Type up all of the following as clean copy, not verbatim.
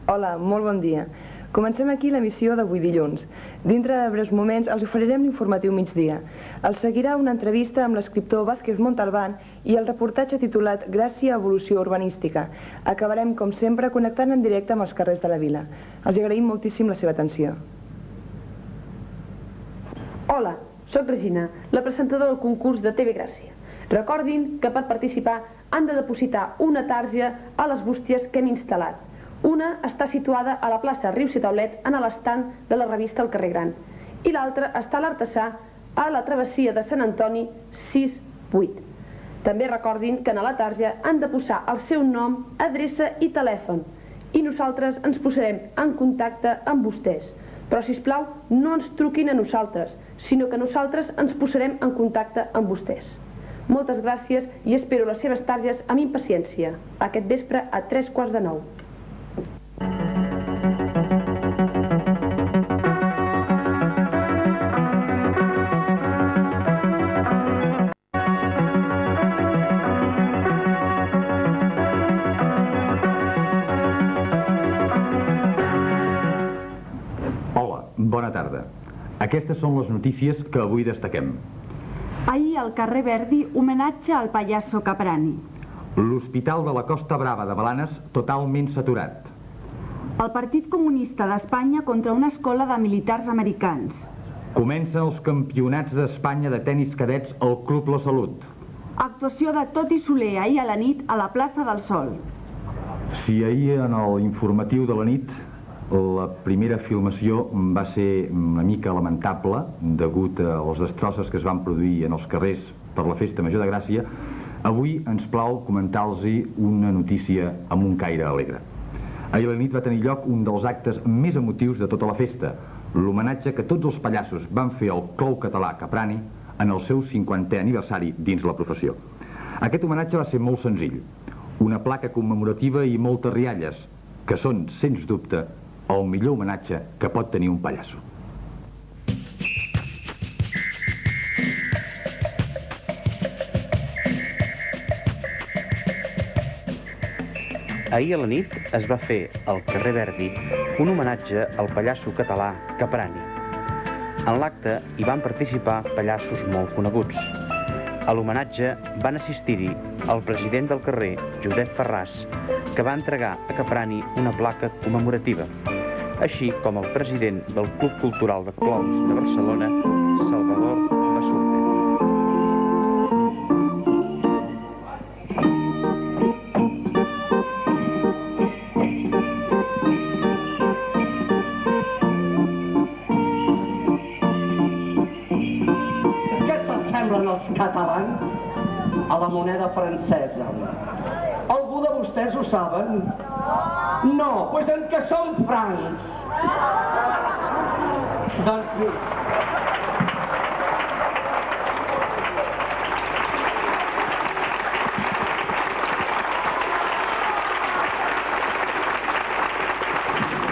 Hola, molt bon dia. Comencem aquí l'emissió d'avui dilluns. Dintre de breus moments els oferirem l'informatiu migdia. El seguirà una entrevista amb l'escriptor Vázquez Montalbán i el reportatge titulat Gràcia, evolució urbanística. Acabarem, com sempre, connectant en directe amb els carrers de la vila. Els agraïm moltíssim la seva atenció. Hola, soc Regina, la presentadora del concurs de TV Gràcia. Recordin que per participar han de depositar una tarja a les bústies que hem instal·lat. Una està situada a la plaça Riu Citaulet en l'estant de la revista El Carrer Gran i l'altra està a l'Artesà a la travessia de Sant Antoni 6-8. També recordin que a la tarja han de posar el seu nom, adreça i telèfon i nosaltres ens posarem en contacte amb vostès. Però, sisplau, no ens truquin a nosaltres, sinó que nosaltres ens posarem en contacte amb vostès. Moltes gràcies i espero les seves targes amb impaciència. Aquest vespre a 8:45. Bona tarda. Aquestes són les notícies que avui destaquem. Ahir al carrer Verdi, homenatge al pallasso Caprani. L'Hospital de la Costa Brava de Blanes totalment saturat. El Partit Comunista d'Espanya contra una escola de militars americans. Comencen els campionats d'Espanya de tenis cadets al Club La Salut. Actuació de Toti Soler ahir a la nit a la plaça del Sol. Si ahir en l'informatiu de la nit la primera filmació va ser una mica lamentable degut a les destrosses que es van produir en els carrers per la Festa Major de Gràcia, avui ens plau comentar-los una notícia amb un caire alegre. Ahir a la nit va tenir lloc un dels actes més emotius de tota la festa, l'homenatge que tots els pallassos van fer al clou català Caprani en el seu 50è aniversari dins la professió. Aquest homenatge va ser molt senzill, una placa commemorativa i moltes rialles, que són, sens dubte, el millor homenatge que pot tenir un pallasso. Ahir a la nit es va fer al carrer Verdi un homenatge al pallasso català Caprani. En l'acte hi van participar pallassos molt coneguts. A l'homenatge van assistir-hi el president del carrer, Josep Ferràs, que va entregar a Caprani una placa commemorativa, així com el president del Club Cultural de Clous de Barcelona, Salvador Basurte. Què s'assemblen els catalans a la moneda francesa? Algú de vostès ho saben? No, doncs en què són francs? Doncs...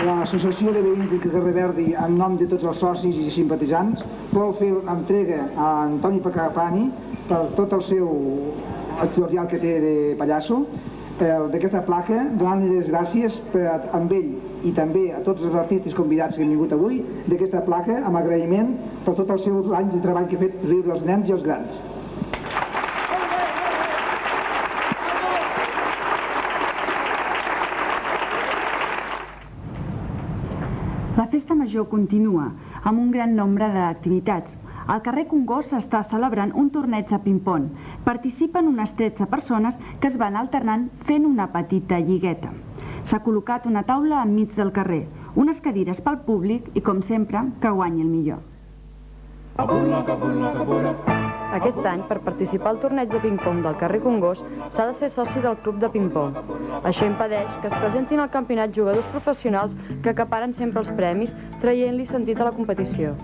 L'Associació de Veïns de Carrer Verdi, en nom de tots els socis i simpatitzants, vol fer entrega a Antoni Caprani per tot el seu historial que té de pallasso d'aquesta placa, donant-li les gràcies a ell i també a tots els artistes convidats que han vingut avui, d'aquesta placa amb agraïment per tots els seus anys de treball que ha fet riure els nens i els grans. La festa major continua, amb un gran nombre d'activitats. Al carrer Congost s'està celebrant un torneig de ping-pong. Participen unes 13 persones que es van alternant fent una petita lligueta. S'ha col·locat una taula enmig del carrer, unes cadires pel públic i, com sempre, que guanyi el millor. Aquest any, per participar al torneig de ping-pong del carrer Congost, s'ha de ser soci del club de ping-pong. Això impedeix que es presentin al campionat jugadors professionals que acaparen sempre els premis, traient-li sentit a la competició.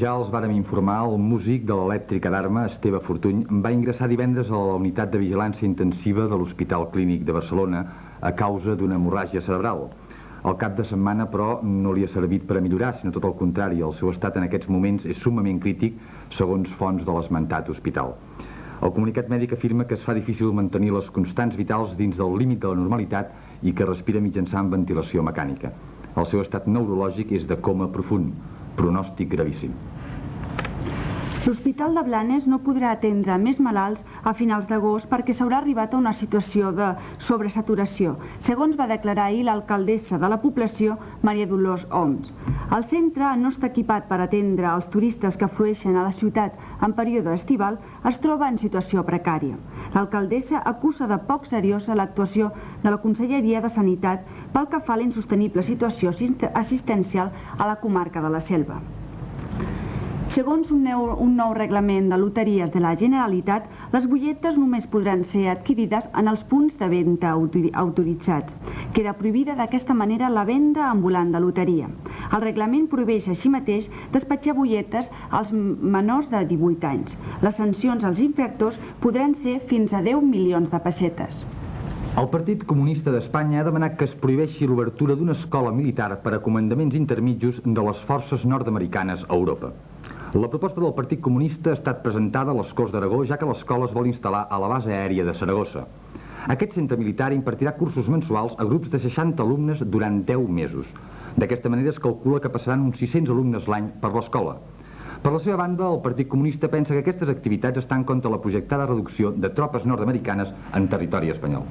Ja els vàrem informar, el músic de l'elèctrica d'Arma, Esteve Fortuny, va ingressar divendres a la unitat de vigilància intensiva de l'Hospital Clínic de Barcelona a causa d'una hemorràgia cerebral. El cap de setmana, però, no li ha servit per a millorar, sinó tot el contrari. El seu estat en aquests moments és summament crític, segons fonts de l'esmentat hospital. El comunicat mèdic afirma que es fa difícil mantenir les constants vitals dins del límit de la normalitat i que respira mitjançant ventilació mecànica. El seu estat neurològic és de coma profund. Pronòstic gravíssim. L'Hospital de Blanes no podrà atendre més malalts a finals d'agost perquè s'haurà arribat a una situació de sobresaturació, segons va declarar ahir l'alcaldessa de la població, Maria Dolors Oms. El centre no està equipat per atendre els turistes que aflueixen a la ciutat en període estival, es troba en situació precària. L'alcaldessa acusa de poc seriosa l'actuació de la Conselleria de Sanitat pel que fa a la insostenible situació assistencial a la comarca de la Selva. Segons un nou reglament de loteries de la Generalitat, les butlletes només podran ser adquirides en els punts de venda autoritzats. Queda prohibida d'aquesta manera la venda ambulant de loteria. El reglament prohibeix així mateix despatxar butlletes als menors de 18 anys. Les sancions als infractors podran ser fins a 10 milions de pessetes. El Partit Comunista d'Espanya ha demanat que es prohibeixi l'obertura d'una escola militar per a comandaments intermitjos de les forces nord-americanes a Europa. La proposta del Partit Comunista ha estat presentada a les Corts d'Aragó, ja que l'escola es vol instal·lar a la base aèria de Saragossa. Aquest centre militar impartirà cursos mensuals a grups de 60 alumnes durant 10 mesos. D'aquesta manera es calcula que passaran uns 600 alumnes l'any per l'escola. Per la seva banda, el Partit Comunista pensa que aquestes activitats estan contra la projectada reducció de tropes nord-americanes en territori espanyol.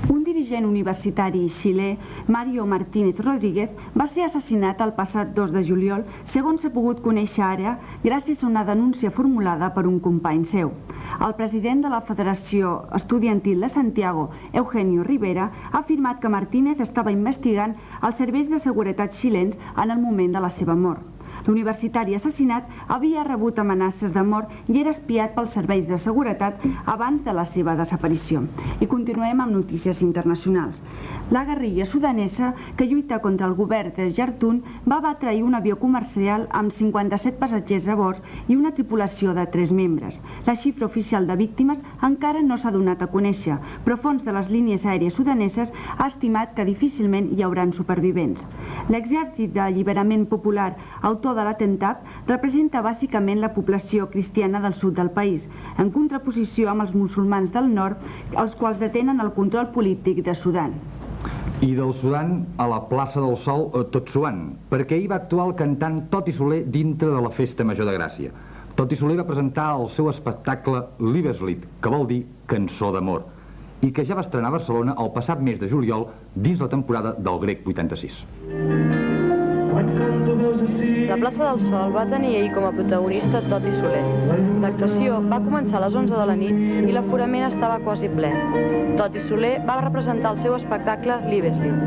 Un dirigent universitari xilè, Mario Martínez Rodríguez, va ser assassinat el passat 2 de juliol, segons s'ha pogut conèixer ara, gràcies a una denúncia formulada per un company seu. El president de la Federació Estudiantil de Santiago, Eugenio Rivera, ha afirmat que Martínez estava investigant els serveis de seguretat xilens en el moment de la seva mort. L'universitari assassinat havia rebut amenaces de mort i era espiat pels serveis de seguretat abans de la seva desaparició. I continuem amb notícies internacionals. La guerrilla sudanesa que lluita contra el govern de Jartun va abatre ahir un avió comercial amb 57 passatgers a bord i una tripulació de 3 membres. La xifra oficial de víctimes encara no s'ha donat a conèixer, però fons de les línies aèries sudaneses ha estimat que difícilment hi hauran supervivents. L'exèrcit d'alliberament popular, autor de l'atemptat, representa bàsicament la població cristiana del sud del país, en contraposició amb els musulmans del nord, els quals detenen el control polític de Sudan. I del Sudan a la plaça del Sol tot suant, perquè ahir va actuar el cantant Toti Soler dintre de la Festa Major de Gràcia. Toti Soler va presentar el seu espectacle Liebeslied, que vol dir cançó d'amor, i que ja va estrenar a Barcelona el passat mes de juliol dins la temporada del Grec 86. La plaça del Sol va tenir ahir com a protagonista Toti Soler. L'actuació va començar a les 11 de la nit i l'aforament estava quasi ple. Toti Soler va representar el seu espectacle Liebeslied.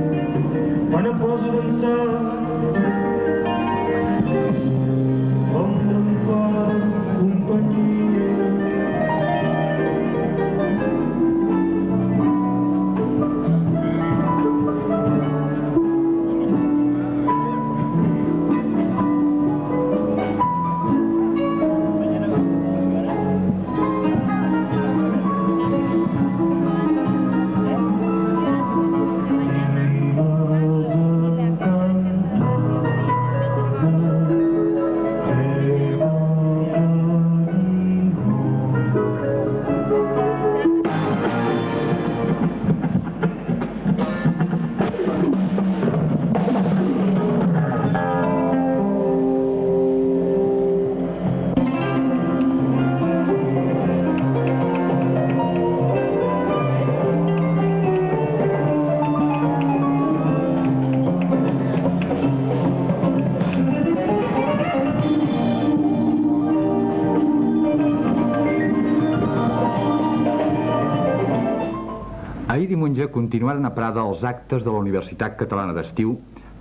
Ahir diumenge continuaren a Prada els actes de la Universitat Catalana d'Estiu,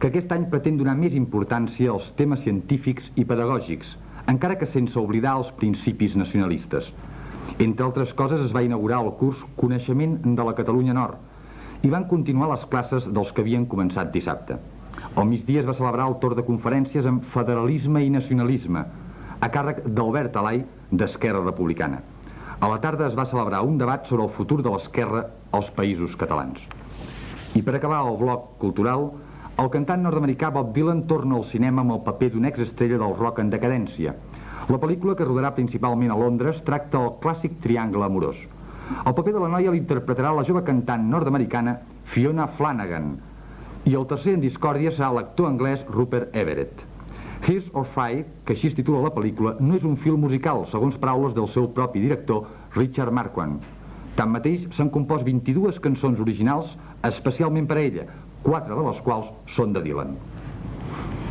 que aquest any pretén donar més importància als temes científics i pedagògics, encara que sense oblidar els principis nacionalistes. Entre altres coses, es va inaugurar el curs Coneixement de la Catalunya Nord i van continuar les classes dels que havien començat dissabte. Al migdia es va celebrar el torn de conferències amb Federalisme i Nacionalisme, a càrrec d'Albert Alai, d'Esquerra Republicana. A la tarda es va celebrar un debat sobre el futur de l'esquerra als països catalans. I per acabar el bloc cultural, el cantant nord-americà Bob Dylan torna al cinema amb el paper d'una exestrella del rock en decadència. La pel·lícula, que rodarà principalment a Londres, tracta el clàssic triangle amorós. El paper de la noia l'interpretarà la jove cantant nord-americana Fiona Flanagan, i el tercer en discòrdia serà l'actor anglès Rupert Everett. Here's or Five, que així es titula la pel·lícula, no és un film musical, segons paraules del seu propi director, Richard Marquand. Tanmateix, s'han compost 22 cançons originals especialment per a ella, 4 de les quals són de Dylan.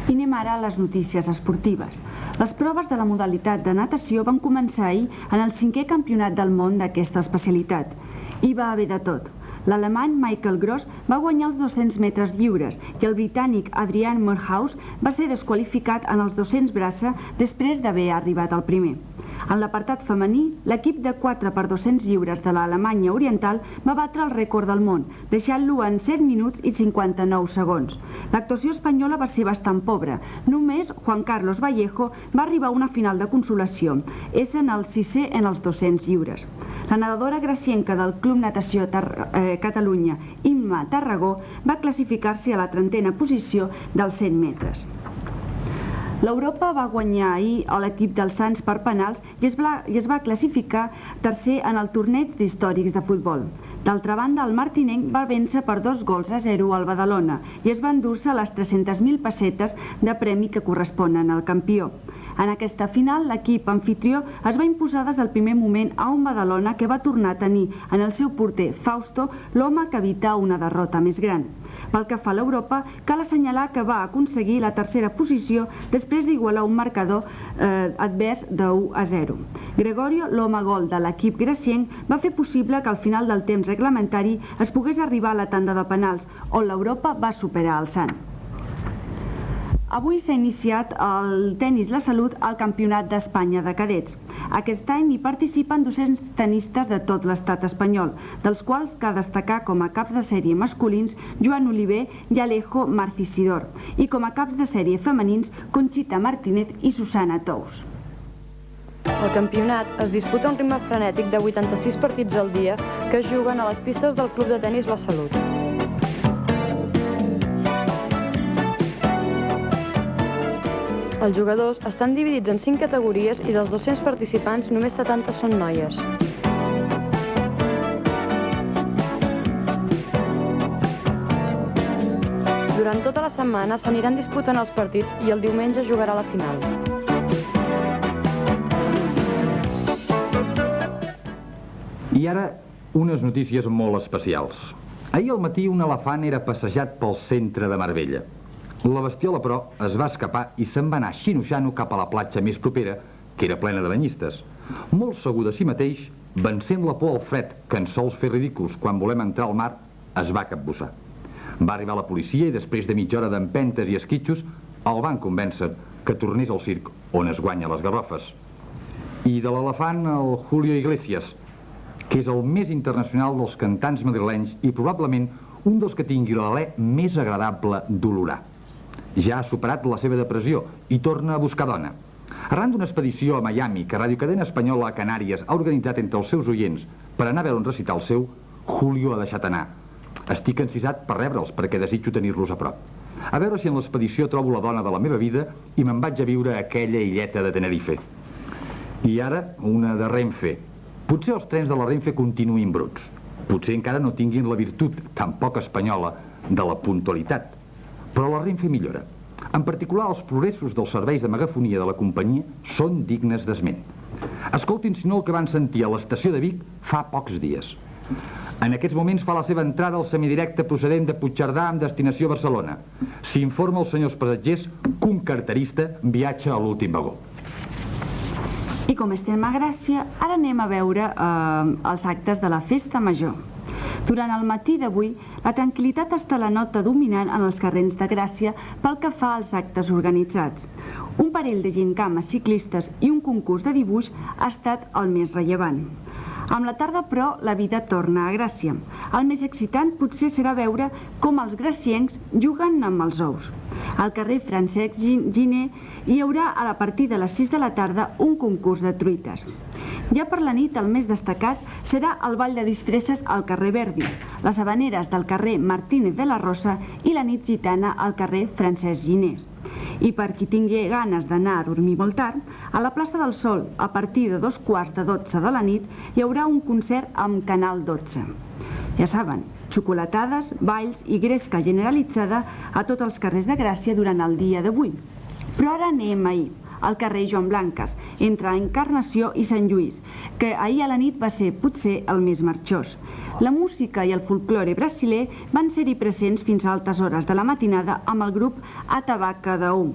I anem ara a les notícies esportives. Les proves de la modalitat de natació van començar ahir en el 5è campionat del món d'aquesta especialitat. Hi va haver de tot. L'alemany Michael Gross va guanyar els 200 metres lliures i el britànic Adrian Moorhouse va ser desqualificat en els 200 braça després d'haver arribat al primer. En l'apartat femení, l'equip de 4x200 lliures de l'Alemanya Oriental va batre el rècord del món, deixant-lo en 7 minuts i 59 segons. L'actuació espanyola va ser bastant pobra. Només Juan Carlos Vallejo va arribar a una final de consolació, essent el 6è en els 200 lliures. La nedadora gracienca del Club Natació Catalunya, Imma Tarragó, va classificar-se a la 30a posició dels 100 metres. L'Europa va guanyar ahir a l'equip dels Sants per penals i es va classificar tercer en el torneig d'històrics de futbol. D'altra banda, el martinenc va vèncer per 2-0 al Badalona i es va endur-se les 300.000 pessetes de premi que corresponen al campió. En aquesta final, l'equip anfitrió es va imposar des del primer moment a un Badalona que va tornar a tenir en el seu porter Fausto l'home que evita una derrota més gran. Pel que fa a l'Europa, cal assenyalar que va aconseguir la tercera posició després d'igualar un marcador advers de 1-0. Gregorio, l'home gol de l'equip gracienc, va fer possible que al final del temps reglamentari es pogués arribar a la tanda de penals, on l'Europa va superar el Sant. Avui s'ha iniciat el Tenis La Salut al Campionat d'Espanya de cadets. Aquest any hi participen 200 tenistes de tot l'estat espanyol, dels quals cal destacar com a caps de sèrie masculins Joan Oliver i Alejo Marcisidor, i com a caps de sèrie femenins Conxita Martínez i Susana Tous. El campionat es disputa a un ritme frenètic de 86 partits al dia que es juguen a les pistes del Club de Tenis La Salut. Els jugadors estan dividits en 5 categories i dels 200 participants només 70 són noies. Durant tota la setmana s'aniran disputant els partits i el diumenge jugarà la final. I ara, unes notícies molt especials. Ahir al matí un elefant era passejat pel centre de Marbella. La bestiola, però, es va escapar i se'n va anar xinoxano cap a la platja més propera, que era plena de banyistes. Molt segur de si mateix, vencent la por al fred, que ens sols fer ridículs quan volem entrar al mar, es va capbussar. Va arribar la policia i després de mitja hora d'empentes i esquitxos, el van convèncer que tornés al circ on es guanya les garrofes. I de l'elefant, el Julio Iglesias, que és el més internacional dels cantants madrilenys i probablement un dels que tingui l'alè més agradable d'olorar. Ja ha superat la seva depressió i torna a buscar dona. Arran d'una expedició a Miami que Radio Cadena Espanyola a Canàries ha organitzat entre els seus oients per anar a veure un recital seu, Julio ha deixat anar. Estic encisat per rebre'ls perquè desitjo tenir-los a prop. A veure si en l'expedició trobo la dona de la meva vida i me'n vaig a viure a aquella illeta de Tenerife. I ara, una de Renfe. Potser els trens de la Renfe continuïn bruts. Potser encara no tinguin la virtut, tan poc espanyola, de la puntualitat. Però la Renfe millora. En particular, els progressos dels serveis de megafonia de la companyia són dignes d'esment. Escoltin, si no, el que van sentir a l'estació de Vic fa pocs dies. En aquests moments fa la seva entrada al semidirecte procedent de Puigcerdà amb destinació a Barcelona. S'informa als senyors passatgers que un carterista viatja a l'últim vagó. I com estem a Gràcia, ara anem a veure els actes de la Festa Major. Durant el matí d'avui, la tranquil·litat està la nota dominant en els carrers de Gràcia pel que fa als actes organitzats. Un parell de gincames ciclistes i un concurs de dibuix ha estat el més rellevant. Amb la tarda, però, la vida torna a Gràcia. El més excitant potser serà veure com els graciencs juguen amb els ous. Al carrer Francesc Giner hi haurà a partir de les 6 de la tarda un concurs de truites. Ja per la nit, el més destacat serà el ball de disfresses al carrer Verdi, les habaneres del carrer Martínez de la Rosa i la nit gitana al carrer Francesc Giner. I per qui tingui ganes d'anar a dormir molt tard, a la plaça del Sol, a partir de 2:45 de la nit, hi haurà un concert amb Canal 12. Ja saben, xocolatades, balls i gresca generalitzada a tots els carrers de Gràcia durant el dia d'avui. Però ara anem ahir, al carrer Joan Blanques, entre Encarnació i Sant Lluís, que ahir a la nit va ser potser el més marxós. La música i el folklore brasiler van ser-hi presents fins a altes hores de la matinada amb el grup Atabaca de U.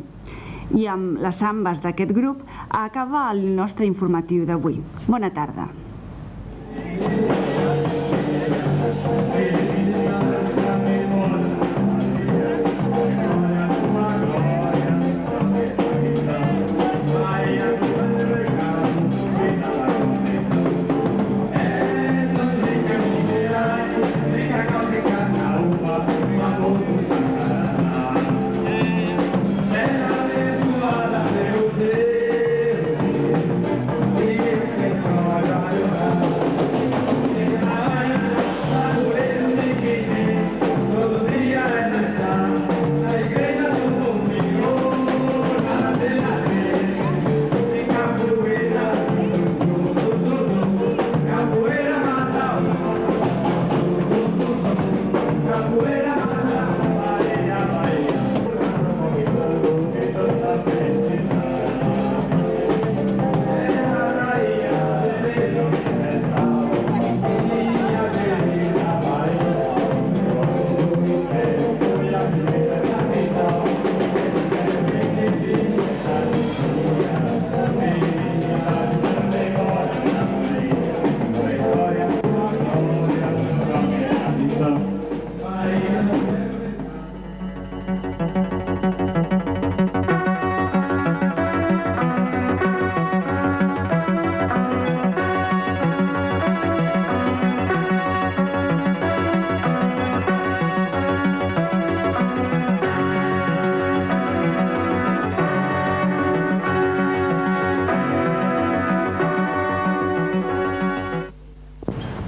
I amb les sambes d'aquest grup acaba el nostre informatiu d'avui. Bona tarda.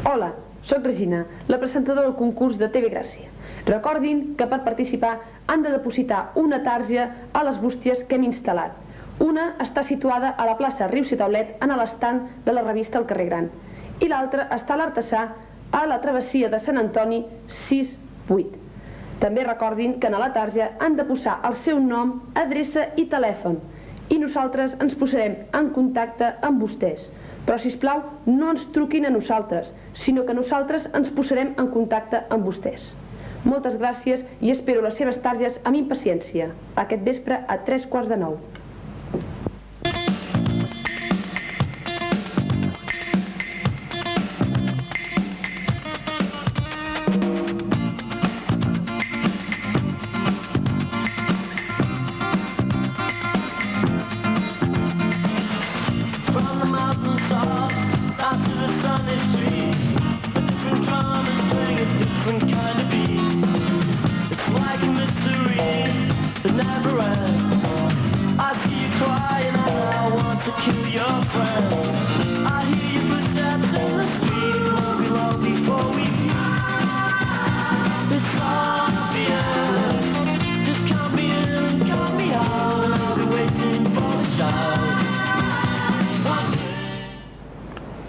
Hola, soc Regina, la presentadora del concurs de TV Gràcia. Recordin que per participar han de depositar una tarja a les bústies que hem instal·lat. Una està situada a la plaça Riu Citaulet en l'estant de la revista El Carrer Gran i l'altra està a l'Artesà a la travessia de Sant Antoni 6-8. També recordin que a la tarja han de posar el seu nom, adreça i telèfon i nosaltres ens posarem en contacte amb vostès. Però, sisplau, no ens truquin a nosaltres, sinó que nosaltres ens posarem en contacte amb vostès. Moltes gràcies i espero les seves targes amb impaciència. Aquest vespre a 8:45.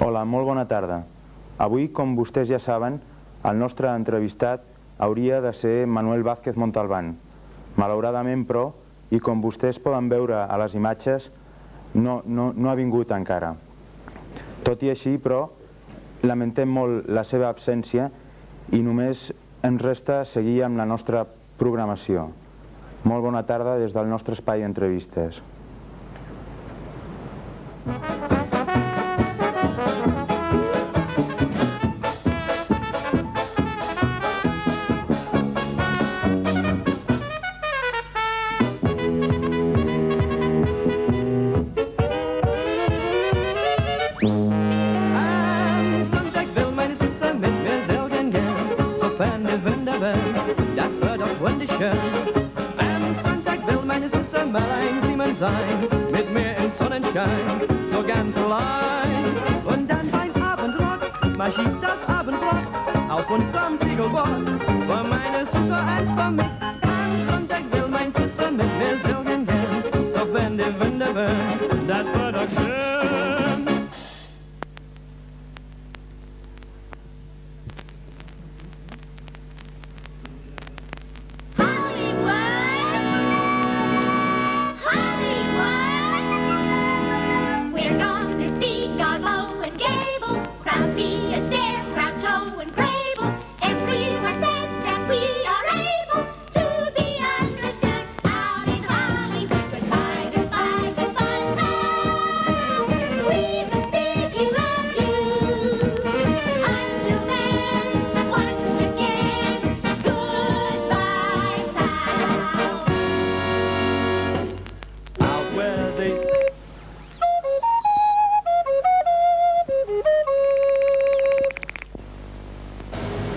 Hola, molt bona tarda. Avui, com vostès ja saben, el nostre entrevistat hauria de ser Manuel Vázquez Montalbán. Malauradament, però, i com vostès poden veure a les imatges, no ha vingut encara. Tot i així, però, lamentem molt la seva absència i només ens resta seguir amb la nostra programació. Molt bona tarda des del nostre espai d'entrevistes. sofern die Winde wehen, das wird auch wunderschön. Am Sonntag will meine Süße mal einsiemen sein, mit mir im Sonnenschein, so ganz allein. Und dann beim Abendrot mach ich das Abendbrot auf unserem Segelboot, für meine Süße und für mich. Am Sonntag will mein Süße mit mir segeln gehen, sofern die Winde wehen, das wird auch schön.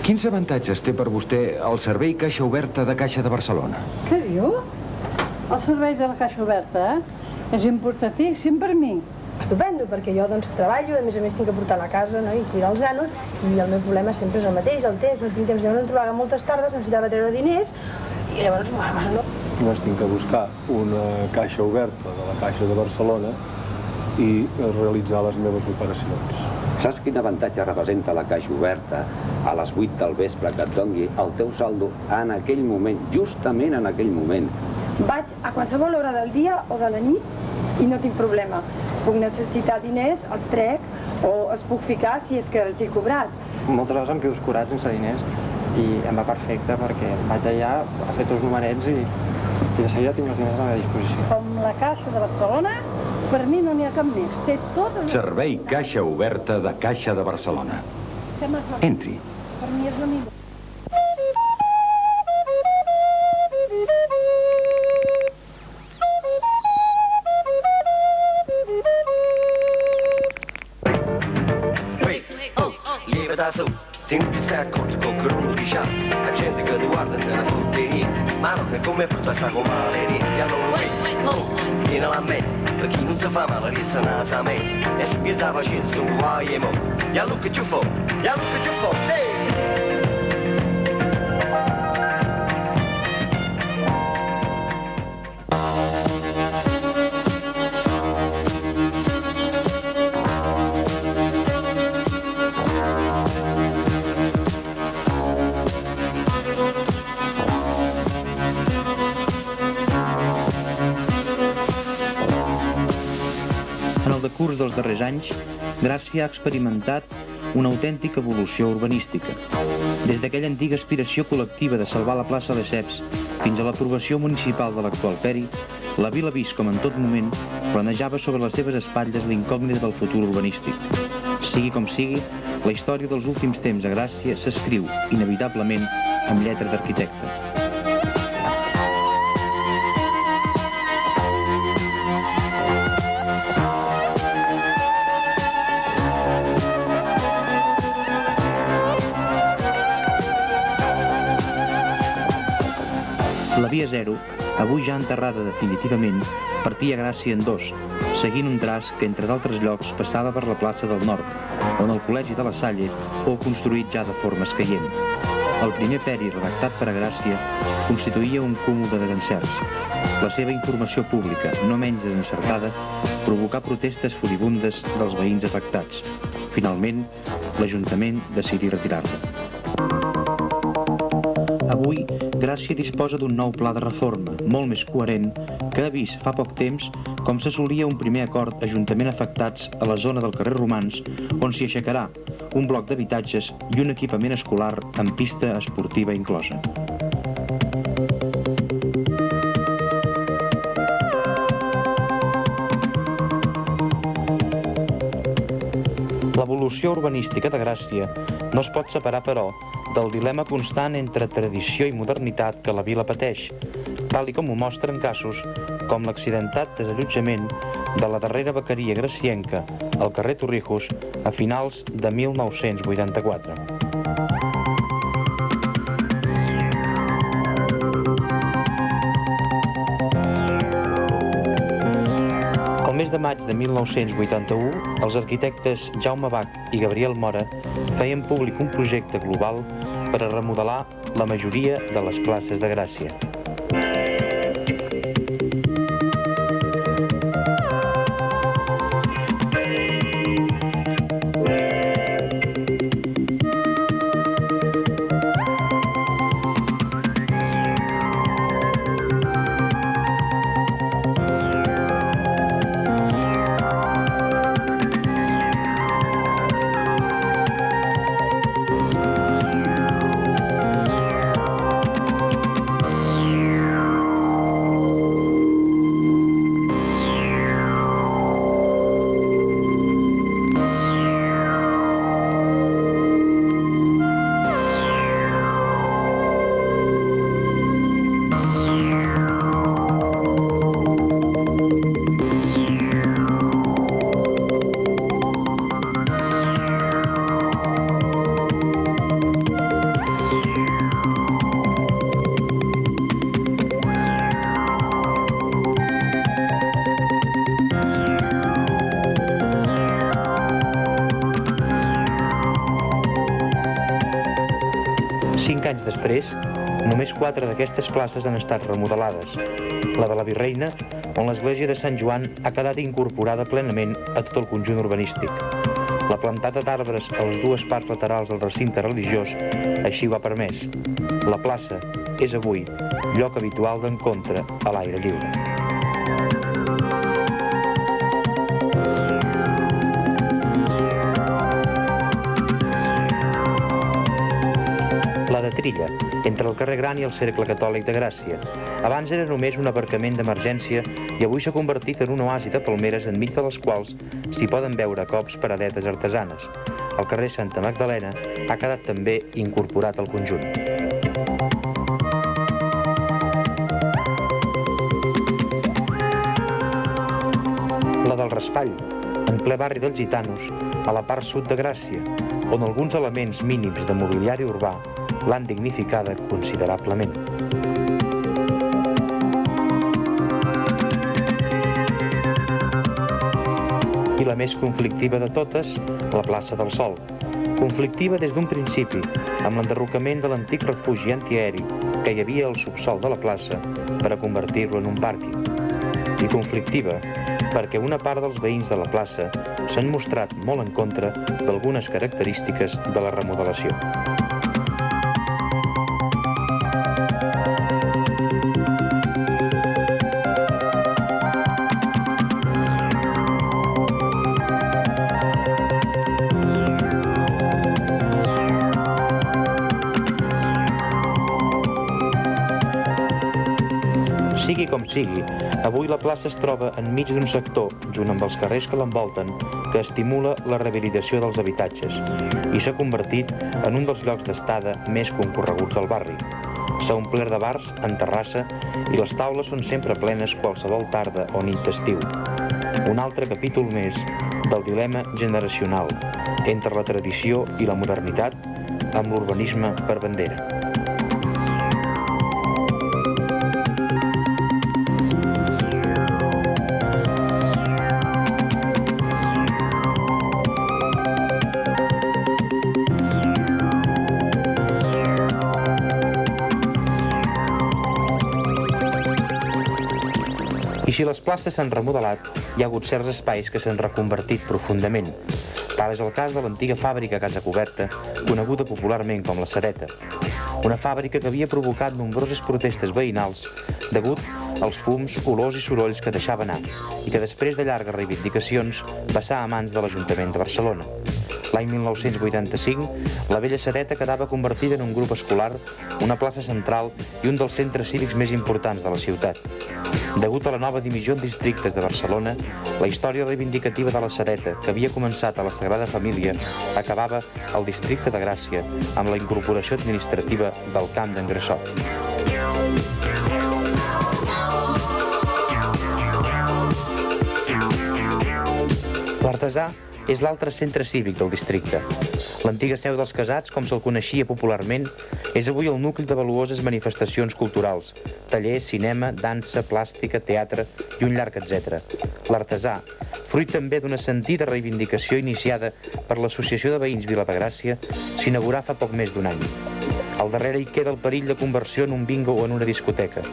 Quins avantatges té per vostè el servei Caixa Oberta de Caixa de Barcelona? Què diu? El servei de la Caixa Oberta és importantíssim per mi. Estupendo, perquè jo treballo, a més tinc que portar a la casa i cuidar els nanos, i el meu problema sempre és el mateix, el temps, no tinc temps, llavors em trobava moltes tardes, necessitava treure diners, i llavors no. Llavors tinc que buscar una Caixa Oberta de la Caixa de Barcelona i realitzar les meves operacions. Saps quin avantatge representa la Caixa Oberta a les 8 del vespre que et doni el teu saldo en aquell moment, justament en aquell moment? Vaig a qualsevol hora del dia o de la nit i no tinc problema. Puc necessitar diners, els trec o els puc ficar si és que els he cobrat. Moltes hores em quedo escurat sense diners i em va perfecte perquè vaig allà a fer tots els numerets i de seguida tinc els diners a la meva disposició. Com la Caixa de Barcelona, per mi no n'hi ha cap més. Té tot... Servei Caixa Oberta de Caixa de Barcelona. Entri. Per mi és la millor. Sempre accorto con quello di scià, la gente che ti guarda se la fotteria, ma non è come brutta sta con maleria, e allora tieni la mente, per chi non si fa male resta nasa a me, e se mi sta facendo un guai e mo, e allora che ci fa, Curs dels darrers anys, Gràcia ha experimentat una autèntica evolució urbanística. Des d'aquella antiga aspiració col·lectiva de salvar la plaça de Ceps fins a l'aprovació municipal de l'actual Peri, la vila ha vist com en tot moment planejava sobre les seves espatlles l'incògnita del futur urbanístic. Sigui com sigui, la història dels últims temps a Gràcia s'escriu, inevitablement, amb lletra d'arquitecte. La Via Zero, avui ja enterrada definitivament, partia Gràcia en dos, seguint un traç que, entre d'altres llocs, passava per la plaça del Nord, on el Col·legi de la Salle fou construït ja de forma escaient. El primer peri redactat per a Gràcia constituïa un cúmul de desencerts. La seva informació pública, no menys desencertada, provocà protestes furibundes dels veïns afectats. Finalment, l'Ajuntament decidí retirar-la. Avui, Gràcia disposa d'un nou pla de reforma, molt més coherent, que ha vist fa poc temps com s'assolia un primer acord ajuntament afectats a la zona del carrer Romans, on s'hi aixecarà un bloc d'habitatges i un equipament escolar amb pista esportiva inclosa. L'evolució urbanística de Gràcia no es pot separar, però, del dilema constant entre tradició i modernitat que la vila pateix, tal com ho mostren casos com l'accidentat desallotjament de la darrera bequeria gracienca al carrer Torrijos a finals de 1984. maig de 1981, els arquitectes Jaume Bach i Gabriel Mora feien públic un projecte global per a remodelar la majoria de les places de Gràcia. Després, només 4 d'aquestes places han estat remodelades. La de la Virreina, on l'església de Sant Joan ha quedat incorporada plenament a tot el conjunt urbanístic. La plantada d'arbres a les 2 parts laterals del recinte religiós així ho ha permès. La plaça és avui lloc habitual d'encontre a l'aire lliure. La de Trilla, entre el carrer Gran i el Cercle Catòlic de Gràcia. Abans era només un aparcament d'emergència i avui s'ha convertit en un oasi de palmeres enmig de les quals s'hi poden veure a cops paradetes artesanes. El carrer Santa Magdalena ha quedat també incorporat al conjunt. La del Raspall, en ple barri dels Gitanos, a la part sud de Gràcia, on alguns elements mínims de mobiliari urbà l'han dignificada considerablement. I la més conflictiva de totes, la plaça del Sol. Conflictiva des d'un principi, amb l'enderrocament de l'antic refugi antiaeri que hi havia al subsòl de la plaça per a convertir-lo en un pàrquing. I conflictiva perquè una part dels veïns de la plaça s'han mostrat molt en contra d'algunes característiques de la remodelació. Sigui com sigui, avui la plaça es troba enmig d'un sector, junt amb els carrers que l'envolten, que estimula la rehabilitació dels habitatges i s'ha convertit en un dels llocs d'estada més concorreguts del barri. S'ha omplert de bars en terrassa i les taules són sempre plenes qualsevol tarda o nit d'estiu. Un altre capítol més del dilema generacional entre la tradició i la modernitat amb l'urbanisme per bandera. I si les places s'han remodelat, hi ha hagut certs espais que s'han reconvertit profundament. Tal és el cas de l'antiga fàbrica Casa Coberta, coneguda popularment com la Sedeta. Una fàbrica que havia provocat nombroses protestes veïnals degut als fums, olors i sorolls que deixava anar i que després de llargues reivindicacions passà a mans de l'Ajuntament de Barcelona. L'any 1985, la vella Sedeta quedava convertida en un grup escolar, una plaça central i un dels centres cívics més importants de la ciutat. Degut a la nova divisió en districtes de Barcelona, la història reivindicativa de la Sedeta, que havia començat a la Sagrada Família, acabava al districte de Gràcia amb la incorporació administrativa del Camp d'en Grassot. L'artesà és l'altre centre cívic del districte. L'antiga seu dels Casats, com se'l coneixia popularment, és avui el nucli de valuoses manifestacions culturals, tallers, cinema, dansa, plàstica, teatre i un llarg etcètera. L'Artesà, fruit també d'una sentida reivindicació iniciada per l'Associació de Veïns Vila de Gràcia, s'inaugurà fa poc més d'un any. Al darrere hi queda el perill de conversió en un bingo o en una discoteca.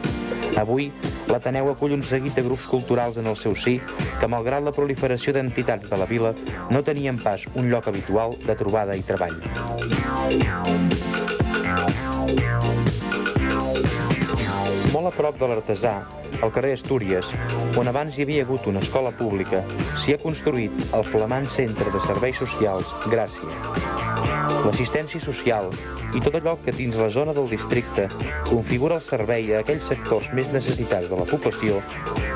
Avui, l'Ateneu acull un seguit de grups culturals en el seu si que, malgrat la proliferació d'entitats de la vila, no tenien pas un lloc habitual de trobada i treball. Molt a prop de l'Artesà, al carrer Astúries, on abans hi havia hagut una escola pública, s'hi ha construït el flamant Centre de Serveis Socials Gràcia. L'assistència social i tot allò que dins la zona del districte configura el servei a aquells sectors més necessitats de la població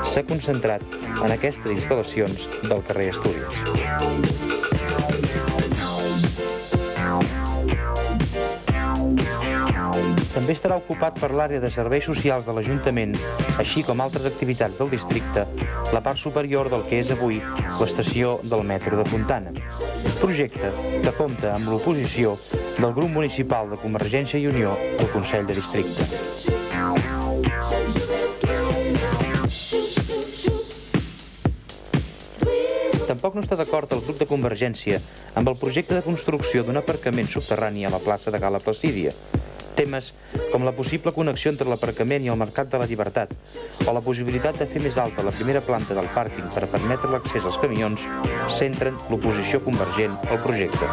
s'ha concentrat en aquestes instal·lacions del carrer Astúries. També estarà ocupat per l'àrea de serveis socials de l'Ajuntament, així com altres activitats del districte, la part superior del que és avui l'estació del metro de Fontana. Projecte que compta amb l'oposició del grup municipal de Convergència i Unió al Consell de Districte. Tampoc no està d'acord el grup de Convergència amb el projecte de construcció d'un aparcament subterrani a la plaça de Gala Placídia. Temes com la possible connexió entre l'aparcament i el Mercat de la Llibertat o la possibilitat de fer més alta la primera planta del pàrquing per permetre l'accés als camions centren l'oposició convergent al projecte.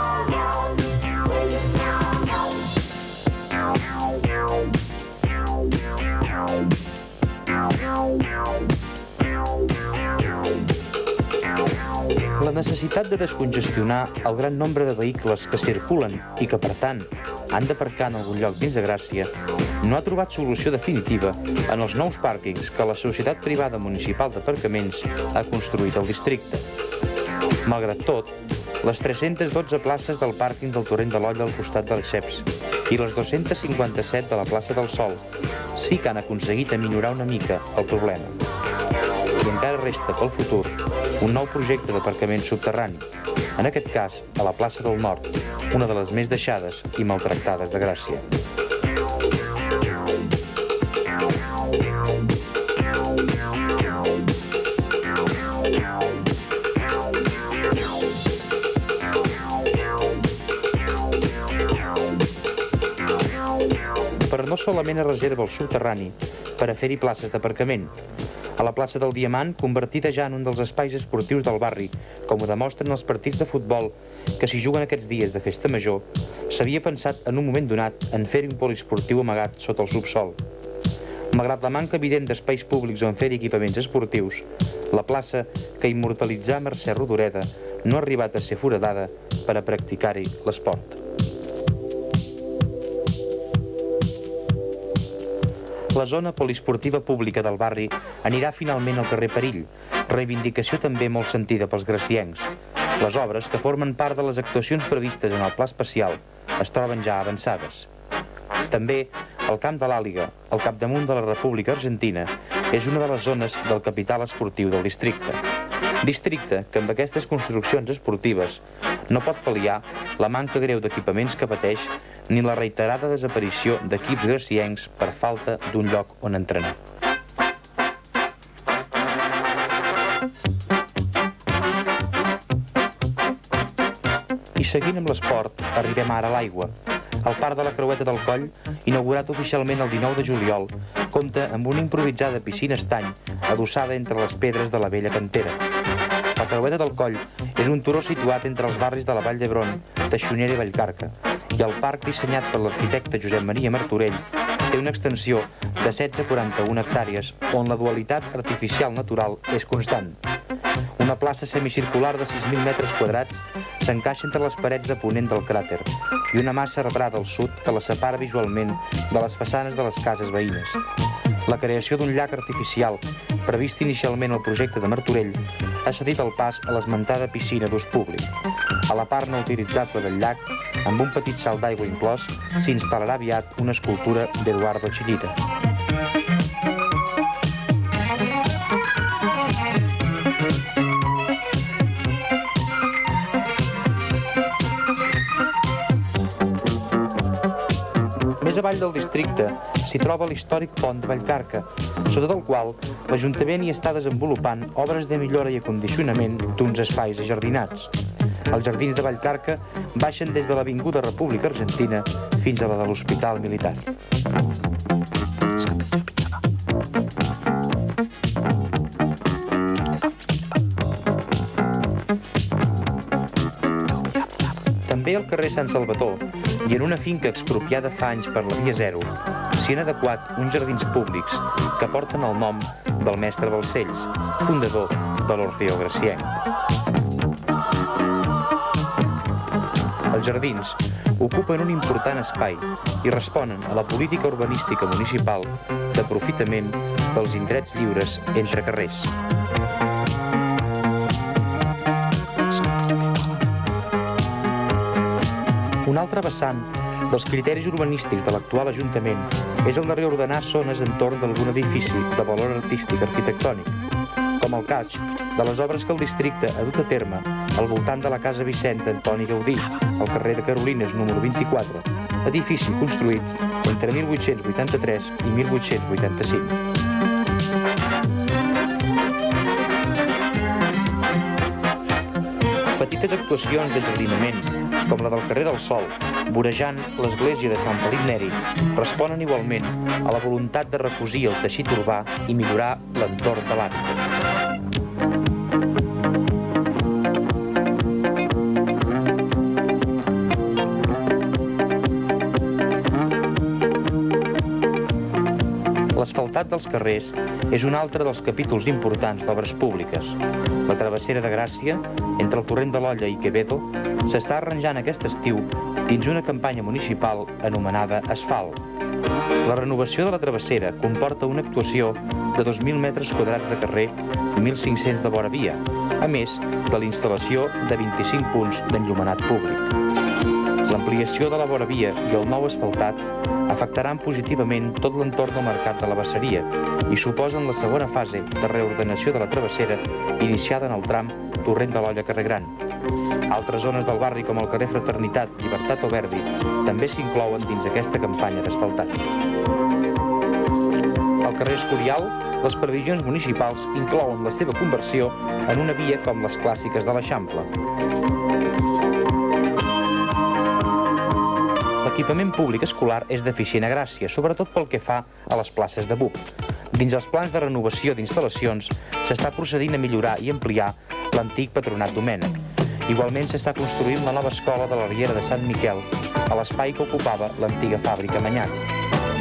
La necessitat de descongestionar el gran nombre de vehicles que circulen i que, per tant, han d'aparcar en algun lloc dins de Gràcia, no ha trobat solució definitiva en els nous pàrquings que la Societat Privada Municipal d'Aparcaments ha construït al districte. Malgrat tot, les 312 places del pàrquing del Torrent de l'Olla al costat dels Ceps i les 257 de la plaça del Sol sí que han aconseguit aminorar una mica el problema. I encara resta pel futur un nou projecte d'aparcament subterrani, en aquest cas a la plaça del Nord, una de les més deixades i maltractades de Gràcia. Però no solament es reserva el subterrani per a fer-hi places d'aparcament. A la plaça del Diamant, convertida ja en un dels espais esportius del barri, com ho demostren els partits de futbol que s'hi juguen aquests dies de festa major, s'havia pensat en un moment donat en fer-hi un poliesportiu amagat sota el subsol. Malgrat la manca evident d'espais públics on fer-hi equipaments esportius, la plaça que immortalitzà Mercè Rodoreda no ha arribat a ser foradada per a practicar-hi l'esport. La zona poliesportiva pública del barri anirà finalment al carrer Perill, reivindicació també molt sentida pels graciencs. Les obres, que formen part de les actuacions previstes en el pla especial, es troben ja avançades. També el Camp de l'Àliga, al capdamunt de la República Argentina, és una de les zones del capital esportiu del districte. Districte que amb aquestes construccions esportives no pot pal·liar la manca greu d'equipaments que pateix ni la reiterada desaparició d'equips graciencs per falta d'un lloc on entrenar. I seguint amb l'esport, arribem ara a l'aigua. El Parc de la Creueta del Coll, inaugurat oficialment el 19 de juliol, compta amb una improvisada piscina estany adossada entre les pedres de la vella cantera. La Creueta del Coll és un turó situat entre els barris de la Vall d'Hebron, Teixonera i Vallcarca, i el parc dissenyat per l'arquitecte Josep Maria Martorell té una extensió de 16 a 41 hectàrees on la dualitat artificial-natural és constant. Una plaça semicircular de 6.000 metres quadrats s'encaixa entre les parets de ponent del cràter i una massa arbrada al sud que la separa visualment de les façanes de les cases veïnes. La creació d'un llac artificial, previst inicialment al projecte de Martorell, ha cedit el pas a l'esmentada piscina d'ús públic. A la part no utilitzable del llac, amb un petit salt d'aigua inclòs, s'instal·larà aviat una escultura d'Eduardo Chillida. Més avall del districte s'hi troba l'històric pont de Vallcarca, sota del qual l'Ajuntament hi està desenvolupant obres de millora i acondicionament d'uns espais ajardinats. Els jardins de Vallcarca baixen des de l'Avinguda República Argentina fins a la de l'Hospital Militar. També al carrer Sant Salvador i en una finca expropiada fa anys per la Via Zero s'hi han adequat uns jardins públics que porten el nom del mestre Balcells, fundador de l'Orfeó Gracienc. Els jardins ocupen un important espai i responen a la política urbanística municipal d'aprofitament dels indrets lliures entre carrers. Un altre vessant dels criteris urbanístics de l'actual Ajuntament és el de reordenar zones entorn d'algun edifici de valor artístic arquitectònic, com el cas de les obres que el districte ha dut a terme al voltant de la Casa Vicent d'Antoni Gaudí, al carrer de Carolines número 24, edifici construït entre 1883 i 1885. Petites actuacions de jardinament, com la del carrer del Sol, vorejant l'església de Sant Felip Neri, responen igualment a la voluntat de recosir el teixit urbà i millorar l'entorn de l'hàbitat. L'asfaltat dels carrers és un altre dels capítols importants d'obres públiques. La travessera de Gràcia, entre el torrent de l'Olla i Quevedo, s'està arranjant aquest estiu dins una campanya municipal anomenada Asfalt. La renovació de la travessera comporta una actuació de 2.000 metres quadrats de carrer i 1.500 de vora via, a més de la instal·lació de 25 punts d'enllumenat públic. L'ampliació de la vora via i el nou asfaltat afectaran positivament tot l'entorn del mercat de la Basseria i suposen la segona fase de reordenació de la travessera iniciada en el tram Torrent de l'Olla Carrer Gran. Altres zones del barri com el carrer Fraternitat, Llibertat o Verdi també s'inclouen dins aquesta campanya d'asfaltat. Al carrer Escorial, les previsions municipals inclouen la seva conversió en una via com les clàssiques de l'Eixample. L'equipament públic escolar és deficient a Gràcia, sobretot pel que fa a les places de BUP. Dins els plans de renovació d'instal·lacions s'està procedint a millorar i ampliar l'antic Patronat Domènec. Igualment s'està construint la nova escola de la Riera de Sant Miquel a l'espai que ocupava l'antiga fàbrica Manyac.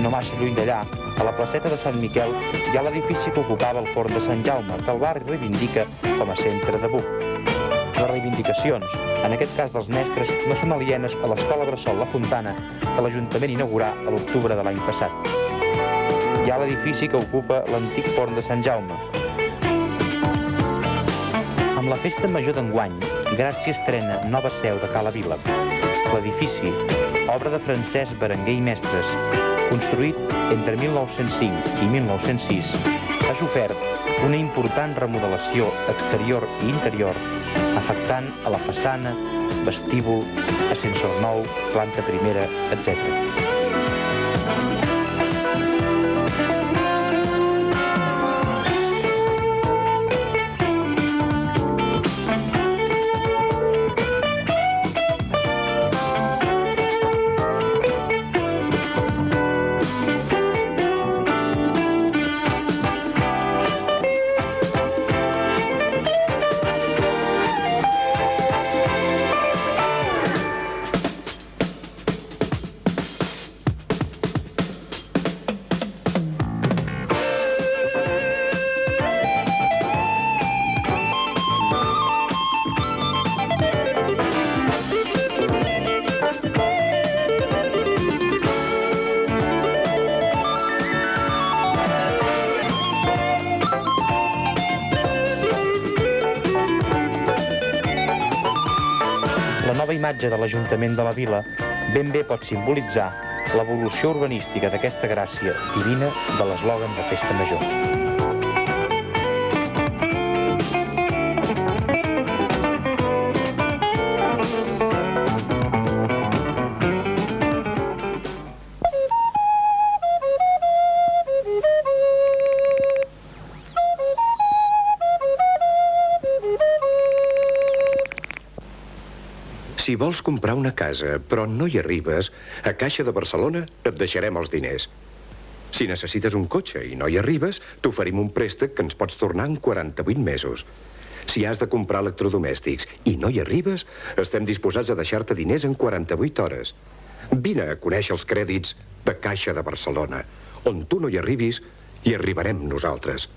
No massa lluny d'allà, a la placeta de Sant Miquel, hi ha l'edifici que ocupava el forn de Sant Jaume, que el barri reivindica com a centre de BUP. Les reivindicacions, en aquest cas dels mestres, no són alienes a l'escola Bressol La Fontana, que l'Ajuntament inaugurà a l'octubre de l'any passat. Hi ha l'edifici que ocupa l'antic forn de Sant Jaume. Amb la festa major d'enguany, Gràcia estrena nova seu de Cala Vila. L'edifici, obra de Francesc Berenguer i Mestres, construït entre 1905 i 1906, ha sofert una important remodelació exterior i interior, afectant a la façana, vestíbul, ascensor nou, planta primera, etc. La nova imatge de l'Ajuntament de la Vila ben bé pot simbolitzar l'evolució urbanística d'aquesta gràcia divina de l'eslògan de Festa Major. Si vols comprar una casa, però no hi arribes, a Caixa de Barcelona et deixarem els diners. Si necessites un cotxe i no hi arribes, t'oferim un préstec que ens pots tornar en 48 mesos. Si has de comprar electrodomèstics i no hi arribes, estem disposats a deixar-te diners en 48 hores. Vine a conèixer els crèdits de Caixa de Barcelona. On tu no hi arribis, hi arribarem nosaltres.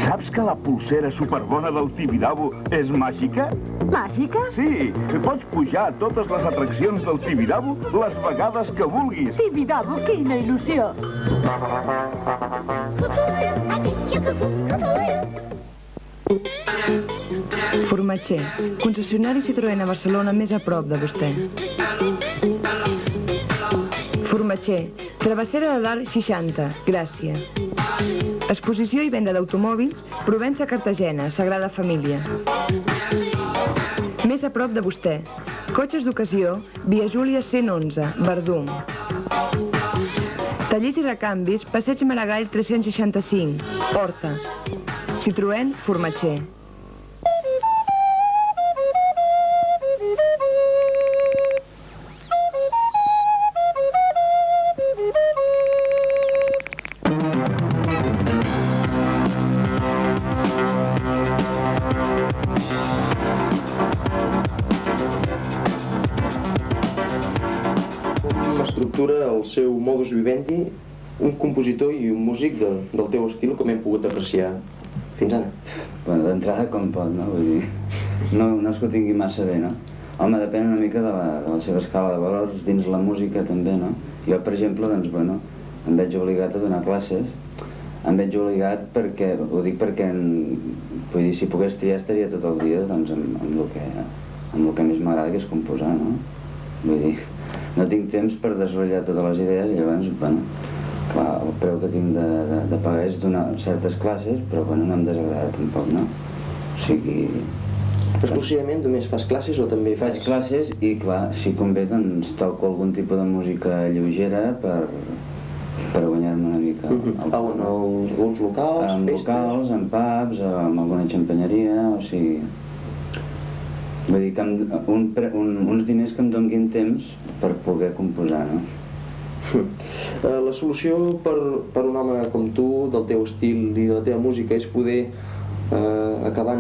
Saps que la pulsera superbona del Tibidabo és màgica? Màgica? Sí, pots pujar a totes les atraccions del Tibidabo les vegades que vulguis. Tibidabo, quina il·lusió! Formatger, concessionari Citroën a Barcelona més a prop de vostè. Formatger, travessera de Dalt 60, Gràcia. Exposició i venda d'automòbils, Provença Cartagena, Sagrada Família. Més a prop de vostè. Cotxes d'ocasió, Via Júlia 111, Verdum. Tallers i recanvis, Passeig Maragall 365, Horta. Citroën Formatger. El seu modus vivendi, un compositor i un músic del teu estil, com hem pogut apreciar fins ara? Bueno, d'entrada com pot, no? Vull dir, no és que ho tingui massa bé, no? Home, depèn una mica de la seva escala de valors dins la música també, no? Jo, per exemple, doncs, bueno, em veig obligat a donar classes. Em veig obligat perquè, ho dic perquè, vull dir, si pogués triar estaria tot el dia, doncs, amb el que més m'agrada, que és composar, no? Vull dir, no tinc temps per desrotllar totes les idees i llavors, bueno, clar, el preu que tinc de pagar és donar certes classes, però bueno, no em desagrada tampoc, no? O sigui... Exclusivament només fas classes o també faig classes i, clar, si convé, doncs toco algun tipus de música lleugera per guanyar-me una mica. Alguns locals, en locals, en pubs, en alguna xampanyeria, o sigui... Vull dir que uns diners que em donguin temps per poder composar, no? La solució per un home com tu, del teu estil i de la teva música, és poder acabar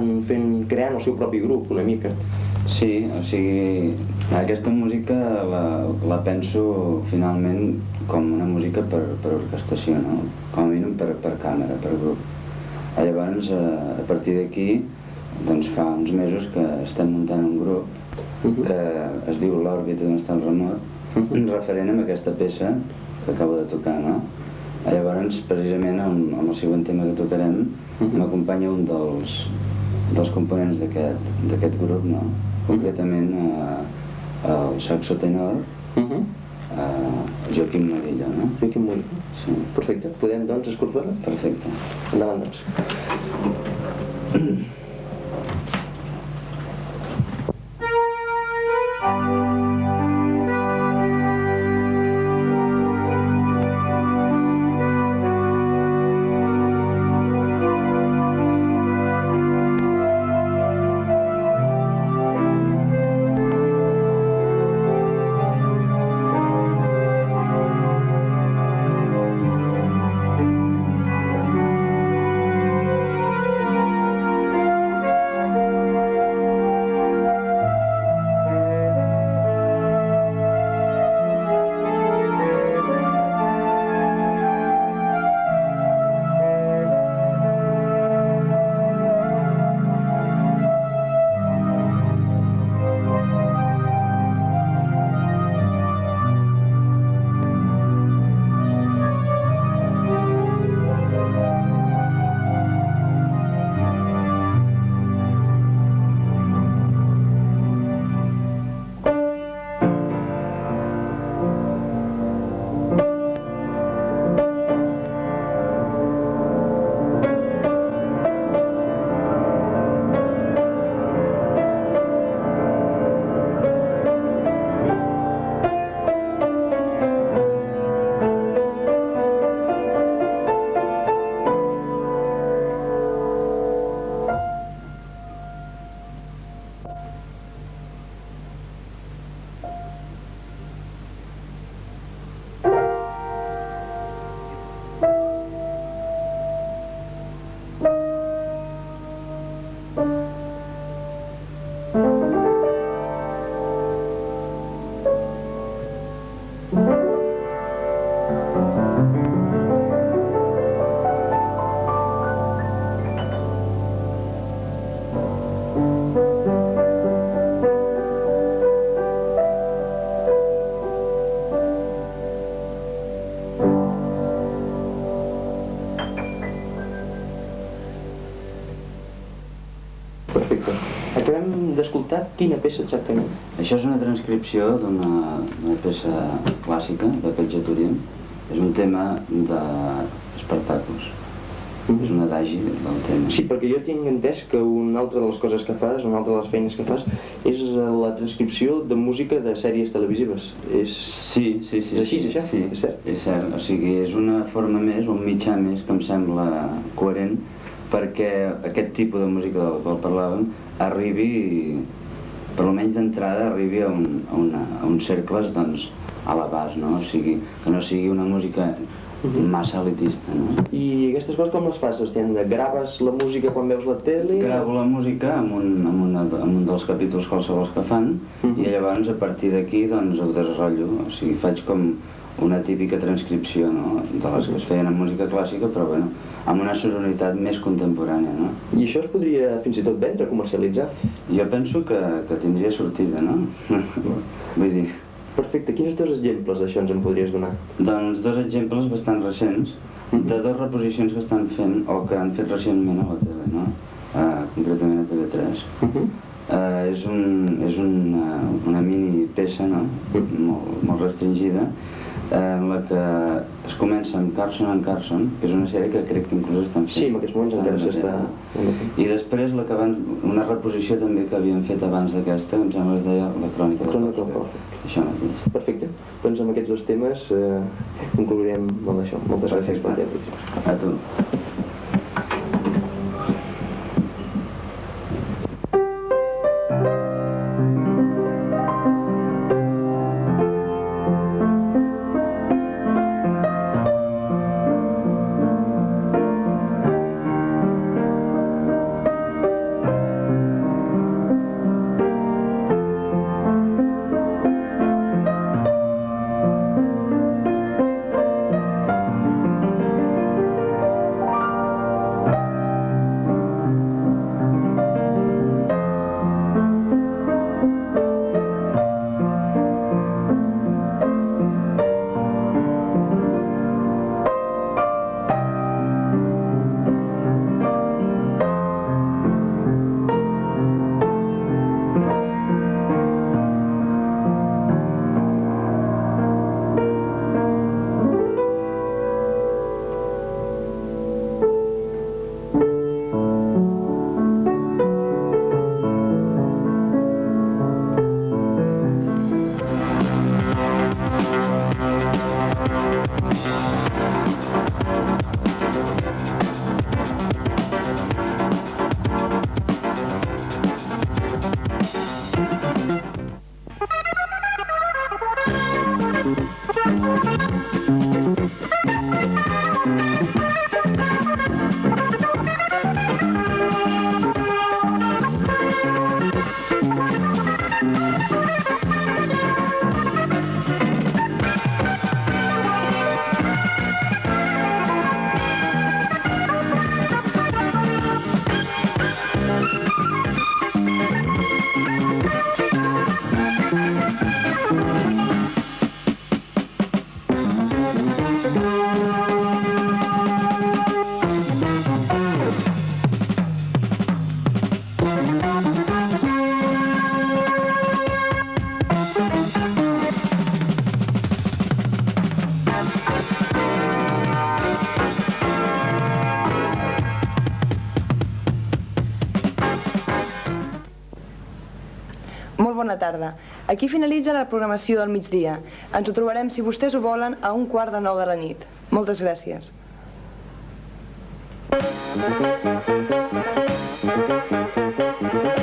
creant el seu propi grup, una mica. Sí, o sigui, aquesta música la penso finalment com una música per orquestació, no? Com a mínim per càmera, per grup. Llavors, a partir d'aquí, doncs fa uns mesos que estem muntant un grup que es diu L'òrbita d'on està el remot, referent amb aquesta peça que acabo de tocar, no? Llavors, precisament, amb el següent tema que tocarem, m'acompanya un dels components d'aquest grup, no? Concretament el saxo tenor, Joaquim Murillo, no? Joaquim Murillo. Sí. Perfecte. Podem, doncs, escoltar-la? Perfecte. Endavant, doncs. acabem d'escoltar quina peça exactament? Això és una transcripció d'una peça clàssica de Petja-Turín. És un tema d'espectacles. És un adagi del tema. Sí, perquè jo tinc entès que una altra de les coses que fas, una altra de les feines que fas, és la transcripció de música de sèries televisives. Sí. És així, és això? Sí, és cert. És cert. O sigui, és una forma més, un mitjà més que em sembla coherent perquè aquest tipus de música del qual parlàvem arribi, per almenys d'entrada, arribi a uns cercles, doncs, a l'abast, no? O sigui, que no sigui una música massa elitista, no? I aquestes coses com les fas? Graves la música quan veus la tele? Gravo la música en un dels capítols qualsevol que fan i llavors a partir d'aquí doncs ho desrotllo, o sigui, faig com una típica transcripció, no? De les que es feien en música clàssica, però bueno, amb una sonoritat més contemporània, no? I això es podria fins i tot vendre, comercialitzar? Jo penso que tindria sortida, no? Vull dir... Perfecte. Quins dos exemples d'això ens en podries donar? Doncs dos exemples bastant recents, de dos reposicions que estan fent, o que han fet recentment a la TV, no? Concretament a TV3. És una mini peça, no? Molt restringida, en la que es comença amb Carson and Carson, que és una sèrie que crec que inclús estan fent. Sí, en aquests moments encara s'està... I després una reposició també que havien fet abans d'aquesta, em sembla que es deia La Crònica del Porc. Això mateix. Perfecte. Doncs amb aquests dos temes conclourem amb això. Moltes gràcies per la A tu. Bona tarda. Aquí finalitza la programació del migdia. Ens ho trobarem, si vostès ho volen, a 8:45 de la nit. Moltes gràcies. Thank you.